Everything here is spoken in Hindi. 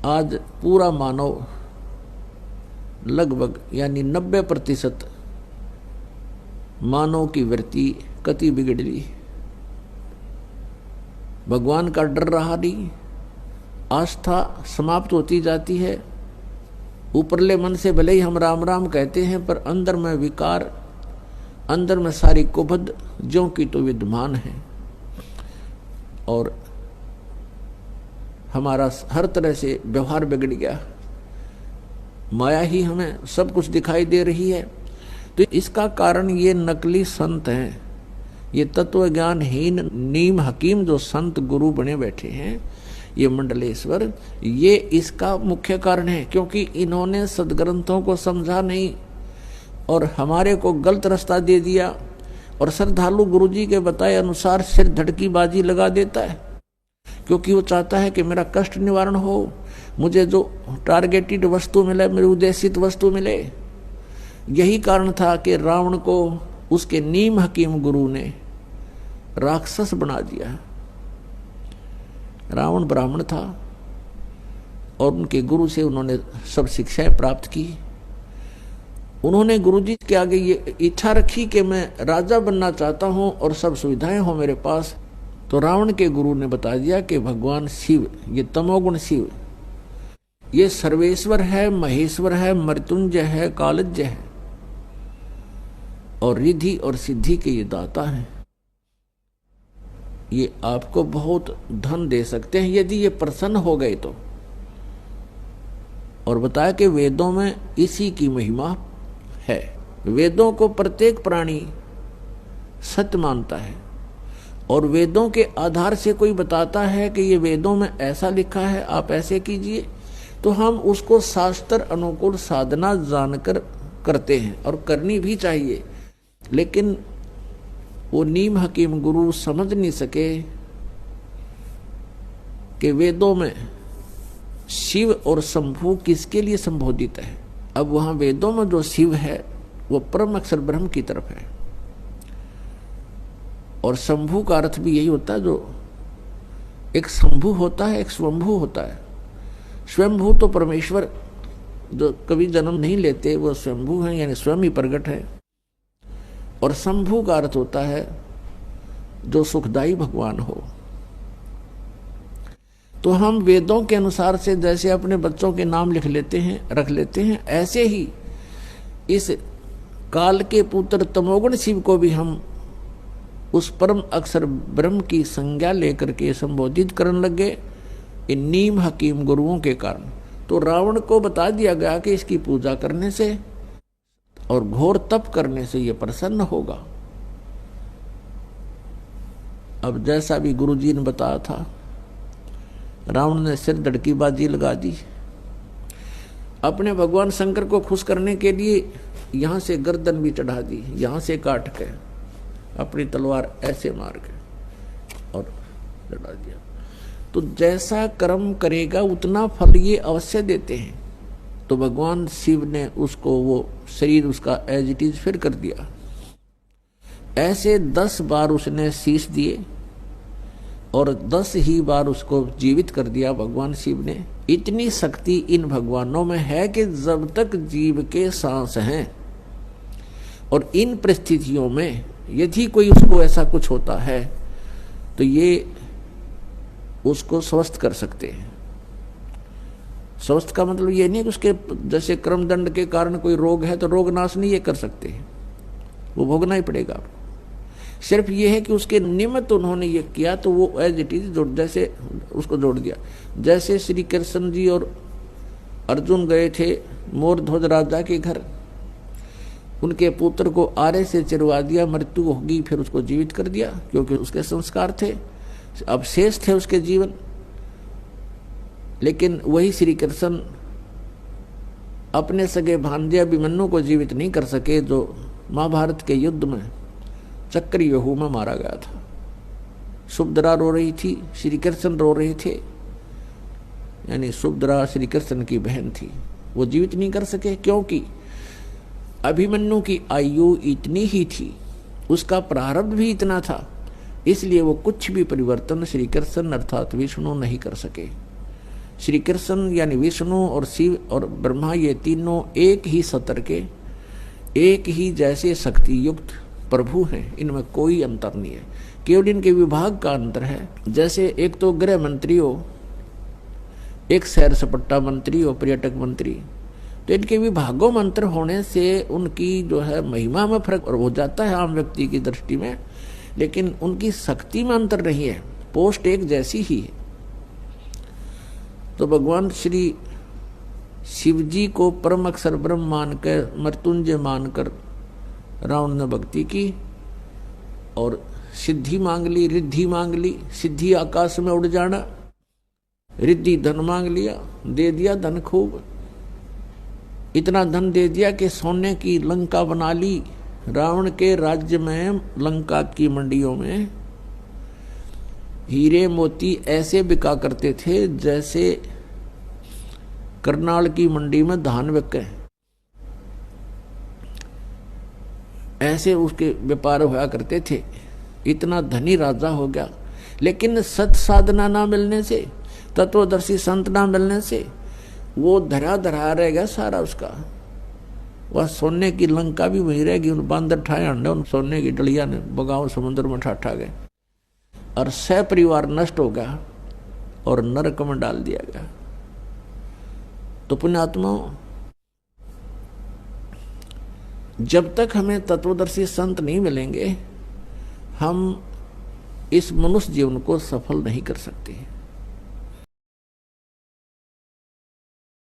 आज पूरा मानव लगभग यानी 90% मानव की वृत्ति कति बिगड़ ली। भगवान का डर रहा नहीं, आस्था समाप्त होती जाती है। ऊपरले मन से भले ही हम राम राम कहते हैं, पर अंदर में विकार, अंदर में सारी कुबद ज्यों की तो विद्यमान है, और हमारा हर तरह से व्यवहार बिगड़ गया। माया ही हमें सब कुछ दिखाई दे रही है। तो इसका कारण ये नकली संत हैं, ये तत्व ज्ञानहीन नीम हकीम जो संत गुरु बने बैठे हैं, ये मंडलेश्वर, ये इसका मुख्य कारण है। क्योंकि इन्होंने सदग्रंथों को समझा नहीं और हमारे को गलत रास्ता दे दिया, और श्रद्धालु गुरुजी के बताए अनुसार सिर धड़की बाजी लगा देता है, क्योंकि वो चाहता है कि मेरा कष्ट निवारण हो, मुझे जो टारगेटेड वस्तु मिले, मेरी उद्देशित वस्तु मिले। यही कारण था कि रावण को उसके नीम हकीम गुरु ने राक्षस बना दिया। रावण ब्राह्मण था और उनके गुरु से उन्होंने सब शिक्षाएं प्राप्त की। उन्होंने गुरुजी के आगे ये इच्छा रखी कि मैं राजा बनना चाहता हूं और सब सुविधाएं हो मेरे पास। तो रावण के गुरु ने बता दिया कि भगवान शिव, ये तमोगुण शिव, ये सर्वेश्वर है, महेश्वर है, मृत्युंजय है, कालज्ञ है, और रिद्धि और सिद्धि के ये दाता हैं। ये आपको बहुत धन दे सकते हैं यदि ये प्रसन्न हो गए तो। और बताया कि वेदों में इसी की महिमा है। वेदों को प्रत्येक प्राणी सत्य मानता है, और वेदों के आधार से कोई बताता है कि ये वेदों में ऐसा लिखा है, आप ऐसे कीजिए, तो हम उसको शास्त्र अनुकूल साधना जानकर करते हैं, और करनी भी चाहिए। लेकिन वो नीम हकीम गुरु समझ नहीं सके कि वेदों में शिव और शंभु किसके लिए संबोधित है। अब वहां वेदों में जो शिव है वो परम अक्षर ब्रह्म की तरफ है, और शंभु का अर्थ भी यही होता है, जो एक शंभु होता है, एक स्वयंभू होता है। स्वयंभू तो परमेश्वर जो कभी जन्म नहीं लेते, वो स्वयंभू हैं, यानी स्वयं ही प्रकट है। और शंभु का अर्थ होता है जो सुखदायी भगवान हो। तो हम वेदों के अनुसार से जैसे अपने बच्चों के नाम लिख लेते हैं, रख लेते हैं, ऐसे ही इस काल के पुत्र तमोगुण शिव को भी हम उस परम अक्षर ब्रह्म की संज्ञा लेकर के संबोधित करने लगे, इन नीम हकीम गुरुओं के कारण। तो रावण को बता दिया गया कि इसकी पूजा करने से और घोर तप करने से ये प्रसन्न होगा। अब जैसा भी गुरुजी ने बताया था, रावण ने सिर धड़की बाजी लगा दी। अपने भगवान शंकर को खुश करने के लिए यहां से गर्दन भी चढ़ा दी, यहां से काट के अपनी तलवार ऐसे मार के और चढ़ा दिया। तो जैसा कर्म करेगा उतना फल ये अवश्य देते हैं। तो भगवान शिव ने उसको वो शरीर उसका एज इट इज फिर कर दिया। ऐसे 10 बार उसने शीश दिए और 10 ही बार उसको जीवित कर दिया भगवान शिव ने। इतनी शक्ति इन भगवानों में है कि जब तक जीव के सांस हैं और इन परिस्थितियों में यदि कोई उसको ऐसा कुछ होता है तो ये उसको स्वस्थ कर सकते हैं। स्वस्थ का मतलब ये नहीं कि उसके जैसे क्रमदंड के कारण कोई रोग है तो रोग नाश नहीं ये कर सकते हैं, वो भोगना ही पड़ेगा आपको। सिर्फ ये है कि उसके निमित्त उन्होंने ये किया तो वो एज इट इज जैसे उसको जोड़ दिया। जैसे श्री कृष्ण जी और अर्जुन गए थे मोर ध्वज राजा के घर, उनके पुत्र को आरे से चिरवा दिया, मृत्यु होगी, फिर उसको जीवित कर दिया क्योंकि उसके संस्कार थे, अवशेष थे उसके जीवन। लेकिन वही श्री कृष्ण अपने सगे भांजे अभिमन्यु को जीवित नहीं कर सके, जो महाभारत के युद्ध में चक्रव्यूह में मारा गया था। सुभद्रा रो रही थी, श्री कृष्ण रो रहे थे, यानी सुभद्रा श्री कृष्ण की बहन थी, वो जीवित नहीं कर सके क्योंकि अभिमन्यु की आयु इतनी ही थी, उसका प्रारब्ध भी इतना था, इसलिए वो कुछ भी परिवर्तन श्री कृष्ण अर्थात विष्णु नहीं कर सके। श्री कृष्ण यानी विष्णु और शिव और ब्रह्मा, ये तीनों एक ही सतर के, एक ही जैसे शक्ति युक्त प्रभु हैं। इनमें कोई अंतर नहीं है, केवल इनके विभाग का अंतर है। जैसे एक तो गृह मंत्री हो, एक सैर सपाटा मंत्री हो, पर्यटक मंत्री, तो इनके विभागों में अंतर होने से उनकी जो है महिमा में फर्क हो जाता है आम व्यक्ति की दृष्टि में, लेकिन उनकी शक्ति में अंतर नहीं है, पोस्ट एक जैसी ही है। तो भगवान श्री शिव जी को परम अक्षर ब्रह्म मानकर, मृत्युंजय मानकर रावण ने भक्ति की और सिद्धि मांग ली, रिद्धि मांग ली। सिद्धि आकाश में उड़ जाना, रिद्धि धन मांग लिया, दे दिया धन खूब। इतना धन दे दिया कि सोने की लंका बना ली। रावण के राज्य में, लंका की मंडियों में हीरे मोती ऐसे बिका करते थे जैसे करनाल की मंडी में धान बिके, ऐसे उसके व्यापार हुआ करते थे। इतना धनी राजा हो गया, लेकिन सत साधना ना मिलने से, तत्वदर्शी संत ना मिलने से वो धरा धरा रह गया सारा उसका। वह सोने की लंका भी वहीं रहेगी। उन बांदर ठाए अंडे, उन सोने की डलिया ने बगाओ समुद्र में ठा गए और सह परिवार नष्ट हो गया और नरक में डाल दिया गया। तो पुण्यात्माओं, जब तक हमें तत्वदर्शी संत नहीं मिलेंगे, हम इस मनुष्य जीवन को सफल नहीं कर सकते।